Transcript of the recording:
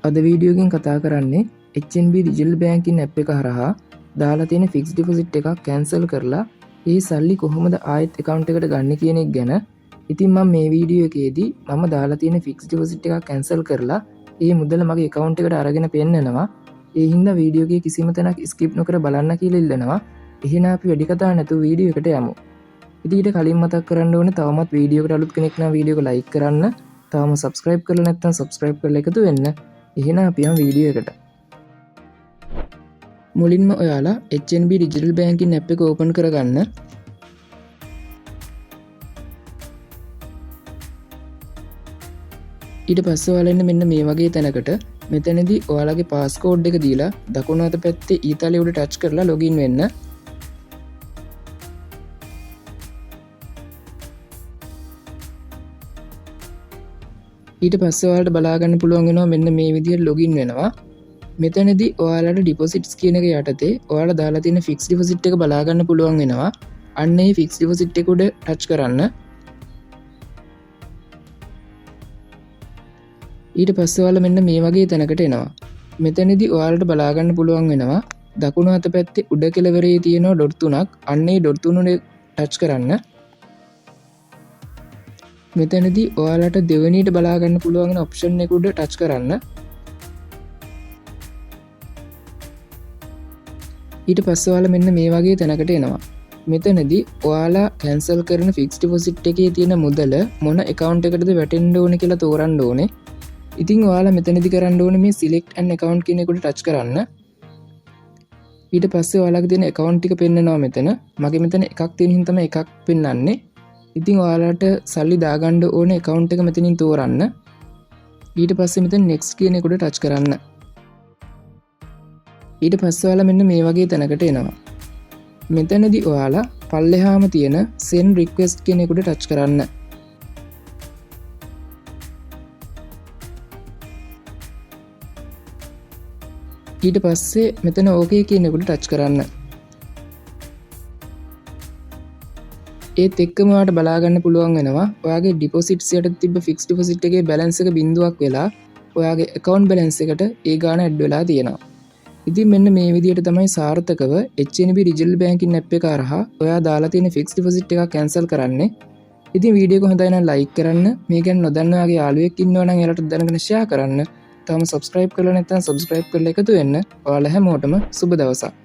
අද වීඩියෝ එකෙන් කතා කරන්නේ HNB ඩිජිටල් බැංකින් ඇප් එක හරහා දාලා තියෙන ෆික්ස් ඩිපොසිට් එකක් කැන්සල් කරලා ඒ සල්ලි කොහොමද ආයෙත් account එකට ගන්න කියන එක ගැන. ඉතින් මම මේ වීඩියෝ එකේදී මම දාලා තියෙන ෆික්ස් ඩිපොසිට් එකක් කැන්සල් කරලා ඒ මුදල මගේ account එකට අරගෙන පෙන්නනවා. ඒ හින්දා වීඩියෝ එකේ කිසිම තැනක් skip නොකර බලන්න කියලා ඉල්ලනවා. එහෙනම් අපි වැඩි කතා නැතුව වීඩියෝ එකට යමු. ඉතින් ඊට කලින් මතක් කරන්න ඕනේ තවමත් වීඩියෝ එකට අලුත් කෙනෙක් නම් වීඩියෝ එක like කරන්න. තවම subscribe කරලා නැත්නම් subscribe කරලා එකතු වෙන්න. එහෙනම් අපි යමු වීඩියෝ එකට. මුලින්ම ඔයාලා HNB ඩිජිටල් බැංකින් ඇප් එක ඕපන් කරගන්න. ඊට පස්සේ ඔයාලා ඉන්න මෙන්න මේ වගේ තැනකට මෙතනදී ඔයාලගේ පාස්කෝඩ් එක දීලා දකුණු අත පැත්තේ ඊතලයේ උඩ ටච් කරලා ලොගින් වෙන්න. ඊට පස්සේ ඔයාලට බලා ගන්න පුළුවන් වෙනවා මෙන්න මේ විදිහට ලොගින් වෙනවා. මෙතනදී ඔයාලට ඩිපොසිට්ස් කියන එක යටතේ ඔයාලා දාලා තියෙන ෆික්ස් ඩිපොසිට් එක බලා ගන්න පුළුවන් වෙනවා. අන්න ඒ ෆික්ස් ඩිපොසිට් එක උඩ ටච් කරන්න. ඊට පස්සේ ඔයාලා මෙන්න මේ වගේ තැනකට එනවා. මෙතනදී ඔයාලට බලා ගන්න පුළුවන් වෙනවා දකුණු අත පැත්තේ උඩ කෙළවරේ තියෙන ඩොට් තුනක්. අන්න ඒ ඩොට් තුන උඩ ටච් කරන්න. මෙතනදී ඔයාලට දෙවෙනියට බලා ගන්න පුළුවන් වෙන ඔප්ෂන් එක උඩ ටච් කරන්න. ඊට පස්සේ ඔයාලා මෙන්න මේ වගේ තැනකට එනවා. මෙතනදී ඔයාලා කැන්සල් කරන ෆික්ස් ඩිපොසිට් එකේ තියෙන මුදල මොන account එකටද වැටෙන්න ඕනේ කියලා තෝරන්න ඕනේ. ඉතින් ඔයාලා මෙතනදී කරන්න ඕනේ මේ select an account කියන එකට ටච් කරන්න. ඊට පස්සේ ඔයාලගේ තියෙන account ටික පෙන්නනවා මෙතන. මගේ මෙතන එකක් තියෙන හින්දා තමයි එකක් පෙන්නන්නේ. ඉතින් ඔයාලට සල්ලි දාගන්න ඕනේ account එක මෙතනින් තෝරන්න. ඊට පස්සේ මෙතන next කියන එකට ටච් කරන්න. ඊට පස්සේ ඔයාලා මෙන්න මේ වගේ තැනකට එනවා. මෙතනදී ඔයාලා පල්ලෙහාම තියෙන send request කියන එකට ටච් කරන්න. ඊට පස්සේ මෙතන okay කියන එකට ටච් කරන්න. ඒත් එක්කම ඔයාලට බලා ගන්න පුළුවන් වෙනවා ඔයාගේ ඩිපොසිට්ස් යට තිබ්බ ෆික්ස් ඩිපොසිට් එකේ බැලන්ස් එක බිඳුවක් වෙලා ඔයාගේ account balance එකට ඒ ගාණ ඇඩ් වෙලා තියෙනවා. ඉතින් මෙන්න මේ විදිහට තමයි සාර්ථකව HNB ඩිජිටල් බැංකින් ඇප් එක හරහා ඔයා දාලා තියෙන ෆික්ස් ඩිපොසිට් එකක් කැන්සල් කරන්නේ. ඉතින් වීඩියෝ එක හොඳයි නම් like කරන්න. මේ ගැන නොදන්න ඔයාගේ යාළුවෙක් ඉන්නවා නම් එයාලට දැනගෙන share කරන්න. තාම subscribe කරලා නැත්නම් subscribe කරලා එකතු වෙන්න. ඔයාලා හැමෝටම සුබ දවසක්.